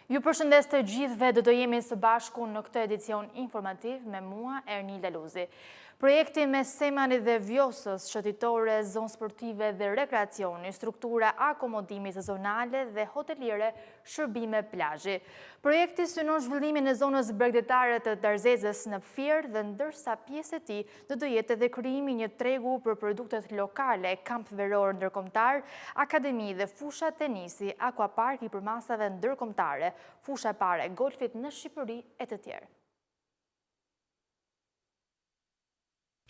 Ju përshëndes të gjithëve, do të jemi së bashku në këtë edicion informativ me mua, Ernilda Luzi. Projekti me Semani dhe Vjosës, shëtitore, zonë sportive dhe rekreacioni, struktura akomodimi sezonale dhe hoteliere, shërbime plazhi. Projekti synon zhvillimin e zonës bregdetare të Darzezës në Fier dhe ndërsa pjesë e tij do të jetë edhe krijimi një tregu për produktet lokale, kamp veror ndërkombëtar, akademi dhe fusha tenisi, aquapark i përmasave ndërkombëtare, fusha e parë e golfit në Shqipëri e të tjerë.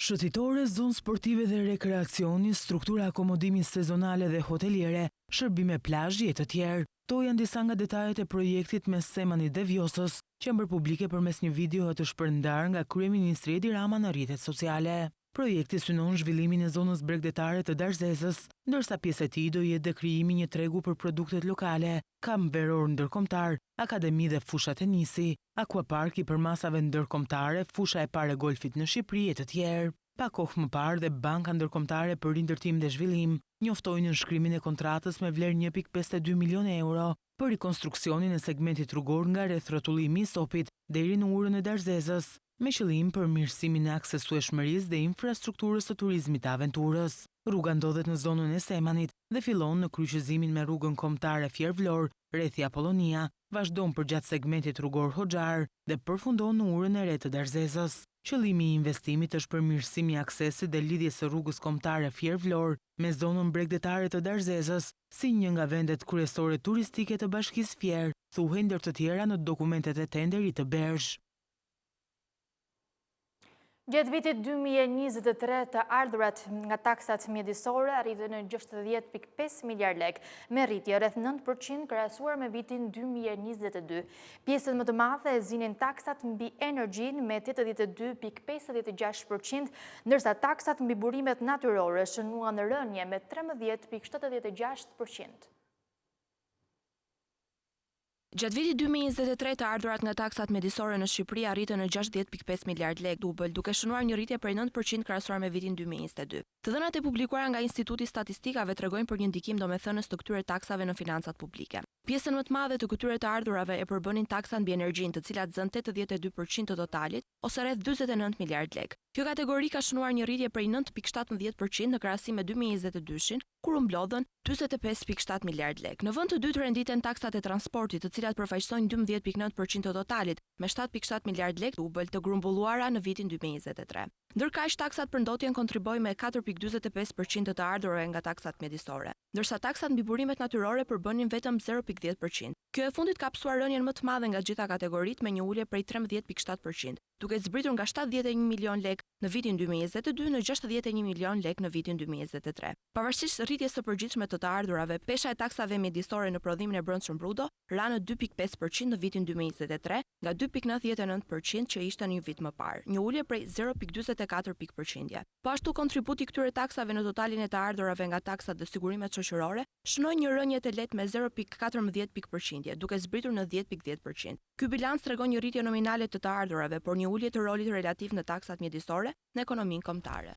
Shëtitore, zonë sportive dhe rekreacioni, struktura akomodimi sezonale dhe hoteliere, shërbime plazhi e të tjerë. To janë disa nga detajet e projektit me Semani dhe Vjosës, që janë bërë publike përmes një video të shpërndar nga kryeministri Edi Rama në rrjetet sociale. Projekti synon zhvillimin e zonës bregdetare të Darzezës, ndërsa pjesë e tij do jetë dhe krijimi një tregu për produktet lokale, kamp veror ndërkombëtar, akademi dhe fusha tenisi, aquapark i përmasave ndërkombëtare, fusha e parë e golfit në Shqipëri e të tjerë. Pa kohë më parë dhe Banka Ndërkombëtare për Rindërtim dhe Zhvillim njoftoi nënshkrimin e kontratës me vlerë 1.52 milion euro për rikonstruksionin e segmentit rrugor nga rreth rrotullimi i stopit deri në urën e Darzezës, me qëllim për mirësimin e aksesueshmërisë dhe infrastrukturës së turizmit të aventurës. Rruga ndodhet në zonën e Semanit dhe fillon në kryqëzimin me rrugën kombëtare Fier-Vlorë, rrethi Apollonia, vazhdon përgjatë segmentit rrugor Hoxhar dhe përfundon në urën e re të Darzezës. Qëllimi i investimit është përmirësimi i aksesit dhe lidhjes së rrugës kombëtare Fier-Vlorë me zonën bregdetare të Darzezës, si një nga vendet kryesore turistike të Bashkisë Fier, thuhej ndër të tjera në dokumentet e tenderit të Bergj. Gjatë vitit 2023 të ardhurat nga taksat mjedisore arritën në 60.5 miliard lek, me rritje rreth 9% krahasuar me vitin 2022. Pjesën më të madhe e zinin taksat mbi energjin me 82.56%, ndërsa taksat mbi burimet natyrore shënuan në rënje me 13.76%. Gjatë vitit 2023 të ardhurat nga taksat mjedisore në Shqipëri arritën në 60.5 miliard lek, duke shënuar një rritje prej 9% krahasuar me vitin 2022. Të dhënat e publikuara nga Instituti Statistikave tregojnë për një ndikim domethënës të këtyre taksave në financat publike. Pjesën më të madhe të këtyre të ardhurave e përbënin taksa mbi energjinë, të cilat zën 82% të totalit, ose rreth 49 miliard lek. Kjo kategori ka shënuar një rritje prej 9.17% në krahasim me 2022-shin, kur u mblodhën 45.7 miliard lek. Në vend të dytë renditen taksat e transportit, të cilat përfaqësojnë 12.9% të totalit, me 7.7 miliard lek, dubël të grumbulluara në vitin 2023. Ndërkaq taksat për ndotjen kontribojnë me 4.45% të ardhurave nga taksat mjedisore, ndërsa taksat mbi burimet natyrore përbënin vetëm 0.10%. Kjo e fundit ka psuar rënien më të madhe nga gjitha kategoritë me një ulje prej 13.7%, duke zbritur nga 71 milion lek në vitin 2022 në 61 milion lek në vitin 2023. Pavarësisht rritjes së përgjithshme të ardhurave, pesha e taksave mjedisore në prodhimin e brendshëm bruto ra në 2.5% në vitin 2023 nga 2.99% që ishte një vit më parë, një ulje prej 0.44 pikë. Po ashtu kontributi këtyre taksave në totalin e të ardhurave nga taksat dhe sigurimet shoqërore shënoi një rënje të lehtë me 0.14 pikë, duke zbritur në 10.10%. Ky bilanc tregon një rritje nominale të ardhurave, por një ulje të rolit relativ në taksat mjedisore në ekonominë kombëtare.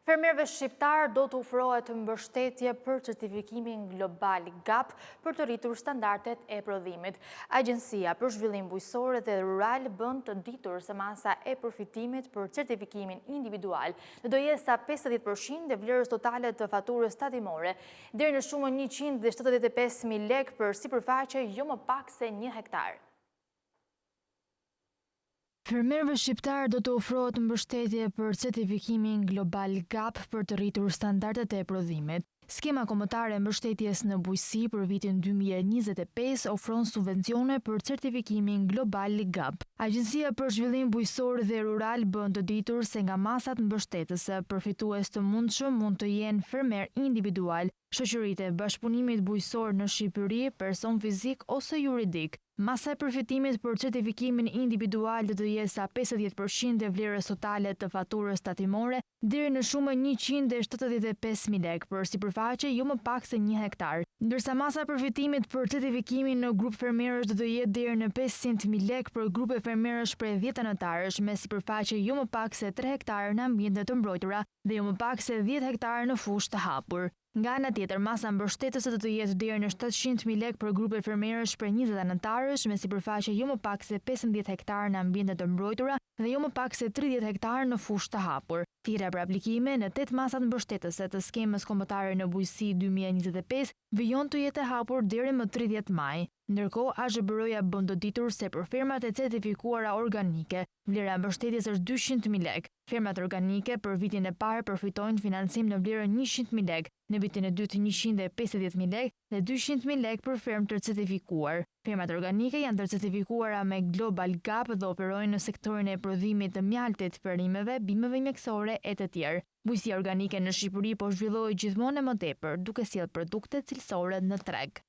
Fermerëve shqiptar do të ofrohet mbështetje për certifikimin global GAP për të rritur standardet e prodhimit. Agjencia për Zhvillim Bujqësor dhe Rural bën të ditur se masa e përfitimit për certifikimin individual do jetë sa 50% e vlerës totale të faturës tatimore, deri në shumën 175.000 lek për sipërfaqe jo më pak se 1 hektar. Fermerëve shqiptar do të ofrohet mbështetje për certifikimin global GAP për të rritur standardet e prodhimit. Skema kombëtare e mbështetjes në bujqësi për vitin 2025 ofron subvencione për certifikimin global GAP. Agjencia për Zhvillim Bujqësor dhe Rural bën të ditur se nga masat mbështetëse përfitues të mundshëm mund të jenë fermer individual, shoqëritë e bashkëpunimit bujqësor në Shqipëri, person fizik ose juridik. Masa e përfitimit për certifikimin individual do të jetë sa 50% e vlerës totale të faturës tatimore deri në shumën 175.000 lek për sipërfaqe jo më pak se 1 hektar, ndërsa masa e përfitimit për certifikimin në grup fermerësh do të jetë deri në 500.000 lek për grupe fermerësh prej 10 anëtarësh me sipërfaqe jo më pak se 3 hektar në ambiente të mbrojtura dhe jo më pak se 10 hektar në fushë të hapur. Nga ana tjetër, masa mbështetëse do të jetë deri në 700.000 lekë për grupet fermerësh për 20 anëtarësh me sipërfaqe jo më pak se 15 hektarë në ambiente të mbrojtura dhe jo më pak se 30 hektarë në fushë të hapur. Thirrja për aplikime në 8 masat mbështetëse të skemës kombëtare në bujqësi 2025 vijon të jetë e hapur deri më 30 maj. Ndërkohë, AZBR-ja bën të ditur se për fermat e certifikuara organike, vlera e mbështetjes është 200.000 lekë. Fermat organike për vitin e parë përfitojnë financim në vlerën 100.000 lekë, në vitin e dytë 150.000 lekë dhe 200.000 lekë për fermë të certifikuar. Fermat organike janë të certifikuara me Global Gap dhe operojnë në sektorin e prodhimit të mjaltit, perimeve, bimëve mjekësore e të tjerë. Bujqësia organike në Shqipëri po zhvillohet gjithmonë më tepër, duke sjellë produkte cilësore në treg.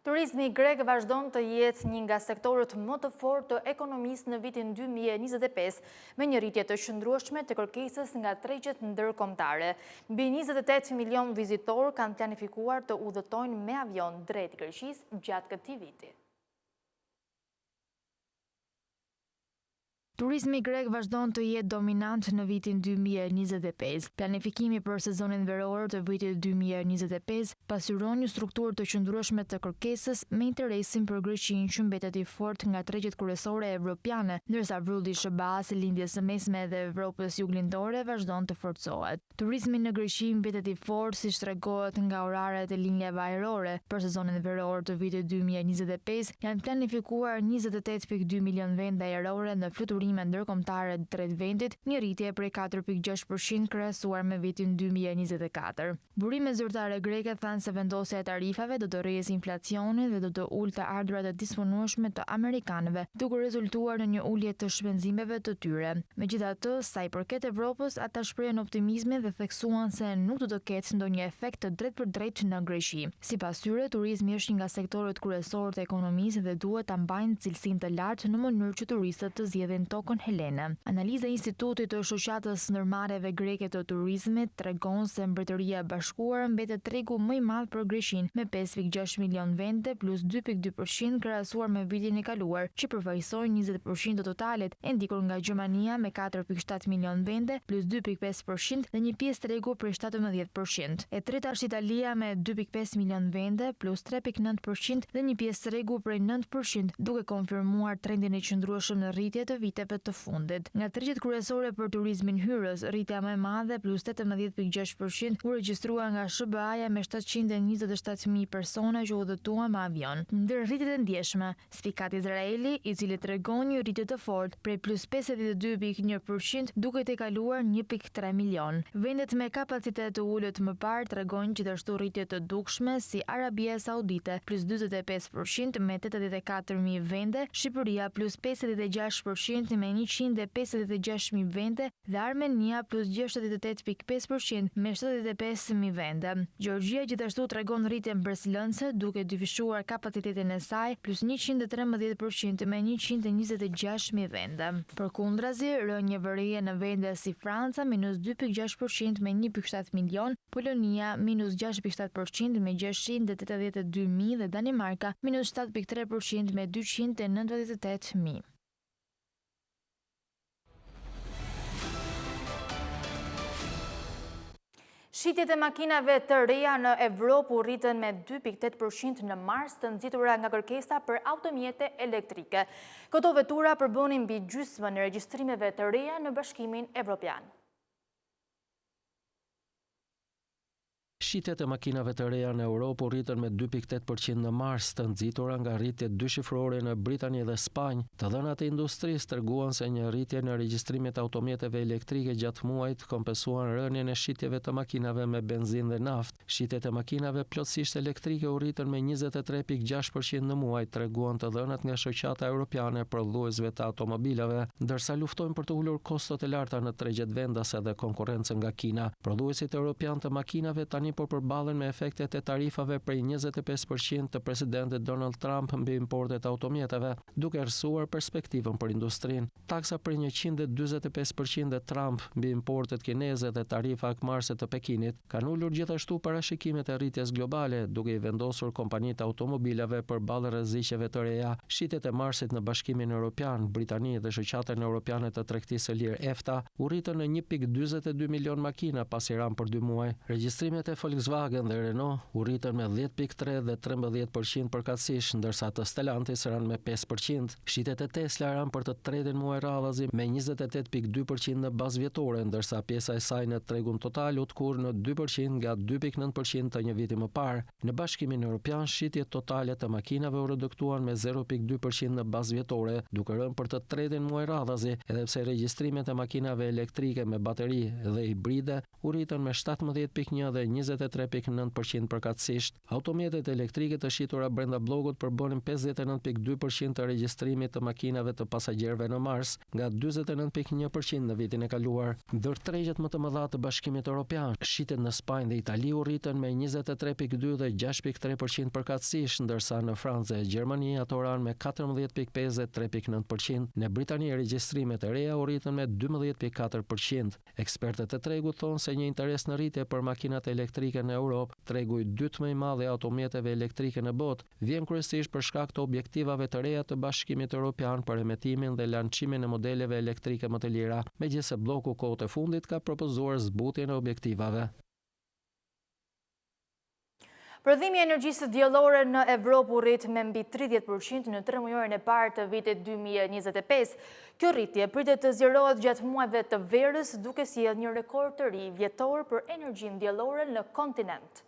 Turizmi grek vazhdon të jetë një nga sektorët më të fortë të ekonomisë në vitin 2025, me një rritje të qëndrueshme të kërkesës nga tregjet ndërkombëtare. Mbi 28 milion vizitorë kanë planifikuar të udhëtojnë me avion drejt Greqisë gjatë këtij viti. Turizmi grek vazhdon të jetë dominant në vitin 2025. Planifikimi për sezonin veror të vitit 2025 pasyron një strukturë të qëndrueshme të kërkesës me interesin për Greqinë që mbetet i fortë nga tregjet kryesore evropiane, ndërsa vrulli i SBA-s, lindjes së mesme dhe Evropës juglindore vazhdon të forcohet. Turizmi në Greqi mbetet i fortë siç tregohet nga oraret e linjave ajrore. Për sezonin veror të vitit 2025 janë planifikuar 28.2 milion vende ajrore në fluturime ndërkombëtare drejt vendit, një rritje prej 4.6% krahasuar me vitin 2024. Burimet zyrtare greke thanë se vendosja e tarifave do të rrjedhë inflacionin dhe do të ulë të ardhurat e disponueshme të amerikanëve, duke rezultuar në një ulje të shpenzimeve të tyre. Megjithatë, sa i përket Evropës, ata shprehen optimizmin dhe theksuan se nuk do të ketë ndonjë efekt të drejtpërdrejtë në Greqi. Sipas tyre, turizmi është një nga sektorët kryesorë të ekonomisë dhe duhet ta mbajnë cilësinë të lartë në mënyrë që turistët të zgjedhin tokën helene. Analiza e Institutit të Shoqatës Ndërmarrjeve Greke të Turizmit tregon se Mbretëria e Bashkuar mbetet tregu më i madh për Greqinë me 5.6 milion vende plus 2.2% krahasuar me vitin e kaluar, që përfaqësojnë 20% të totalit, e ndikur nga Gjermania me 4.7 milion vende plus 2.5% dhe një pjesë tregu për 17%. E treta është Italia me 2.5 milion vende plus 3.9% dhe një pjesë tregu për 9%, duke konfirmuar trendin e qëndrueshëm në rritje të viteve të fundit. Nga tregjet kryesore për turizmin hyrës, rritja më e madhe plus 18.6% u regjistrua nga SBA-ja me 727.000 persona që udhëtuan me avion. Ndër rritjet e ndjeshme, spikat Izraeli, i cili tregon një rritje të fortë prej plus 52.1% duke tejkaluar 1.3 milion. Vendet me kapacitet të ulët më parë tregojnë gjithashtu rritje të dukshme si Arabia Saudite plus 45% me 84.000 vende, Shqipëria plus 56% me 156.000 vende dhe Armenia plus 68.5% me 75.000 vende. Gjeorgjia gjithashtu tregon rritje mbërslënse duke dyfishuar kapacitetin e saj plus 113% me 126.000 vende. Përkundrazi, rënje vërije në vende si Franca minus 2.6% me 1.7 milion, Polonia minus 6.7% me 682.000 dhe Danimarka minus 7.3% me 298.000. Shitjet e makinave të reja në Evropë u rritën me 2.8% në mars, të nxitura nga kërkesa për automjete elektrike. Këto vetura përbonin mbi gjysmën e regjistrimeve të reja në Bashkimin Evropian. Shitjet e makinave të reja në Europë u rritën me 2.8% në mars, të nxitura nga rritje dyshifrore në Britani dhe Spanjë. Të dhënat e industrisë treguan se një rritje në regjistrimet e automjeteve elektrike gjatë muajit kompensuan rënien e shitjeve të makinave me benzinë dhe naftë. Shitjet e makinave plotësisht elektrike u rritën me 23.6% në muaj, treguan të dhënat nga Shoqata Europiane për prodhuesve të automobilave, ndërsa luftojnë për të ulur kostot e larta në tregjet vendase dhe konkurrencën nga Kina. Prodhuesit europian të makinave tani po përballen me efektet e tarifave prej 25% të presidentit Donald Trump mbi importet automjeteve, duke errësuar perspektivën për industrinë. Taksa për 145% e Trump mbi importet kineze dhe tarifa akmarrëse të Pekinit kanë ulur gjithashtu parashikimet e rritjes globale, duke i vendosur kompanitë automobilave përballë rreziqeve të reja. Shitjet e marsit në Bashkimin Evropian, Britani dhe Shoqatën Evropiane të Tregtisë së Lirë EFTA u rritën në 1.42 milion makina pasi ran për 2 muaj. Regjistrimet e Volkswagen dhe Renault u rritën me 10.3 dhe 13% përkatësisht, ndërsa të Stellantis ran me 5%. Shitjet e Tesla ran për të tretin muaj radhazi me 28.2% në bazë vjetore, ndërsa pjesa e saj në tregun total u tkur në 2% nga 2.9% të një viti më parë. Në Bashkimin Evropian, shitjet totale të makinave u reduktuan me 0.2% në bazë vjetore, duke rënë për të tretin muaj radhazi, edhe pse regjistrimet e makinave elektrike me bateri dhe hibride u rritën me 17.1 dhe 23.9% përkatësisht. Automjetet elektrike të shitura brenda blogut përbonin 59.2% të regjistrimit të makinave të pasagjerëve në mars, nga 49.1% në vitin e kaluar. Ndër tregjet më të mëdha të Bashkimit Evropian, shitjet në Spanjë dhe Itali u rritën me 23.2 dhe 6.3% përkatësisht, ndërsa në Francë dhe Gjermani ato ranë me 14.5 dhe 3.9%. Në Britani regjistrimet e reja u rritën me 12.4%. Ekspertët e tregut thonë se një interes në rritje për makinat elektrike në Europë, tregu i dytë më i madh i automjeteve elektrike në botë, vjen kryesisht për shkak të objektivave të reja të Bashkimit Evropian për emetimin dhe lançimin e modeleve elektrike më të lira, megjithëse bloku kohët e fundit ka propozuar zbutjen e objektivave. Prodhimi i energjisë diellore në Evropë u rrit me mbi 30% në 3 muajin e parë të vitit 2025. Kjo rritje pritet të zgjerohet gjatë muajve të verës, duke sjellë një rekord të ri vjetor për energjinë diellore në kontinent.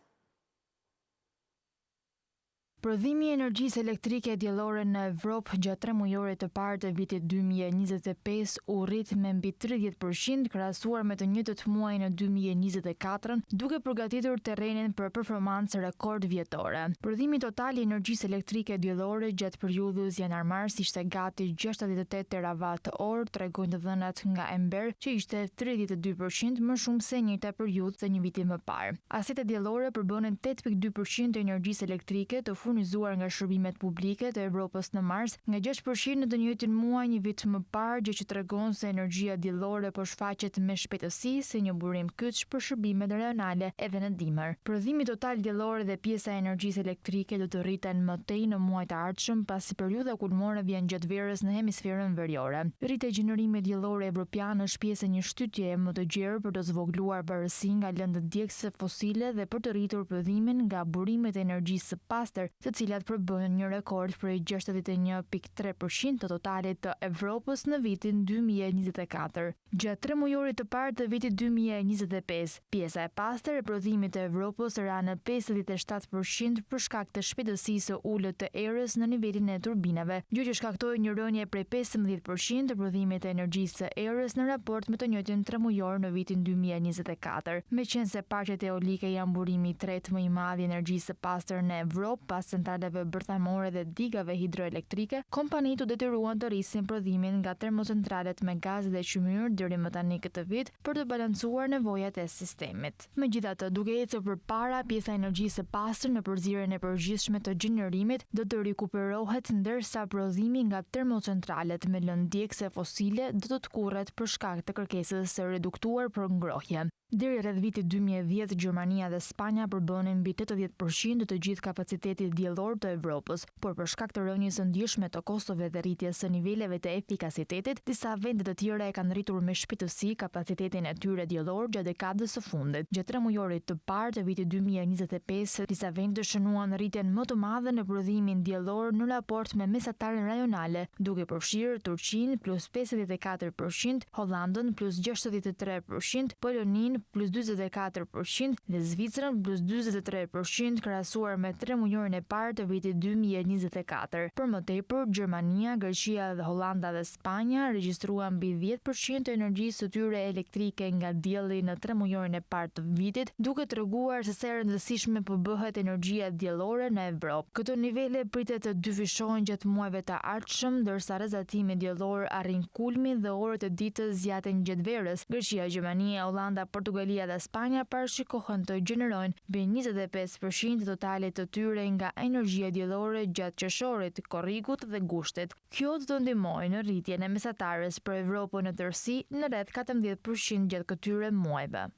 Prodhimi i energjisë elektrike diellore në Evropë gjatë 3 muajorë të parë të vitit 2025 u rrit me mbi 30% krahasuar me të njëjtët muaj në 2024, duke përgatitur terrenin për performancë rekord vjetore. Prodhimi total i energjisë elektrike diellore gjatë periudhës janar-mars ishte gati 68 terawatt-orë, tregojnë të dhënat nga Ember, që ishte 32% më shumë se njëjta periudhë të një viti më parë. Asetet diellore përbënin 8.2% të energjisë elektrike të furnizuar nga shërbimet publike të Evropës në mars, nga 6% në të njëjtin muaj një vit më parë, gjë që tregon se energjia diellore po shfaqet me shpejtësi si një burim kyç për shërbimet rajonale edhe në dimër. Prodhimi total diellor dhe pjesa e energjisë elektrike do të rriten më tej në muajt e ardhshëm, pasi periudha kulmore vjen gjatë verës në hemisferën veriore. Rritja e gjenerimit diellor evropian është pjesë e një shtytjeje më të gjerë për të zvogëluar varësinë nga lëndët djegëse fosile dhe për të rritur prodhimin nga burimet e energjisë së pastër, të cilat përbën një rekord prej 61.3% të totalit të Evropës në vitin 2024. Gjatë 3 muajorit të parë të vitit 2025, pjesa e pastër e prodhimit të Evropës ra në 57% për shkak të shpejtësisë së ulët të erës në nivelin e turbinave, gjë që shkaktoi një rënje prej 15% të prodhimit të energjisë së erës në raport me të njëjtin 3 muajor në vitin 2024. Meqense parqet eolike janë burimi i tretë më i madh i energjisë së pastër në Evropë pas centraleve bërthamore dhe digave hidroelektrike, kompanitë u detyruan të rrisin prodhimin nga termocentralet me gaz dhe qymyr deri më tani këtë vit për të balancuar nevojat e sistemit. Megjithatë, duke ecur përpara, pjesa e energjisë së pastër në përzierjen e përgjithshme të gjenerimit do të rikuperohet, ndërsa prodhimi nga termocentralet me lëndë djegëse fosile do të tkurret për shkak të kërkesës së reduktuar për ngrohje. Deri rreth vitit 2010, Gjermania dhe Spanja përbënin mbi 80% të gjithë kapacitetit diellor të Evropës, por për shkak të rënies së ndjeshme të kostove dhe rritjes së niveleve të efikasitetit, disa vende të tjera e kanë rritur me shpejtësi kapacitetin e tyre diellor gjatë dekadës së fundit. Gjatë 3 muajorit të parë të vitit 2025, disa vende shënuan rritjen më të madhe në prodhimin diellor në raport me mesataren rajonale, duke përfshirë Turqinë plus 54%, Hollandën plus 63%, Poloninë plus 44% dhe Zvicrën plus 43%, krahasuar me 3 muajorin e parë të vitit 2024. Për më tepër, Gjermania, Greqia dhe Hollanda dhe Spanja regjistruan mbi 10% të energjisë së tyre elektrike nga dielli në 3 mujorin e parë të vitit, duke treguar se sa e rëndësishme po bëhet energjia diellore në Evropë. Këto nivele pritet të dyfishohen gjatë muajve të ardhshëm, ndërsa rrezatimi diellor arrin kulmin dhe orët e ditës zjaten gjatë verës. Greqia, Gjermania, Hollanda, Portugalia dhe Spanja parashikohen të gjenerojnë mbi 25% të totalit të tyre nga energjia diellore gjatë qershorit, korrigut dhe gushtit. Kjo do të ndihmojë në rritjen e mesatarës për Evropën në tërësi në rreth 14% gjatë këtyre muajve.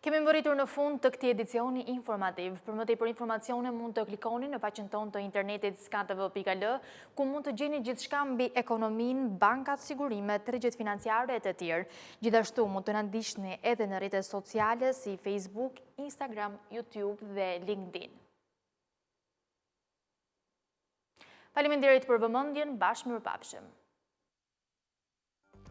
Kemi mbërritur në fund të këtij edicioni informativ. Për më tepër informacione mund të klikoni në faqen tonë të internetit skantv.al, ku mund të gjeni gjithçka mbi ekonominë, bankat, sigurimet, tregjet financiare e të tjerë. Gjithashtu mund të na ndiqni edhe në rrjetet sociale si Facebook, Instagram, YouTube dhe LinkedIn. Faleminderit për vëmendjen, bashkë mirupafshim.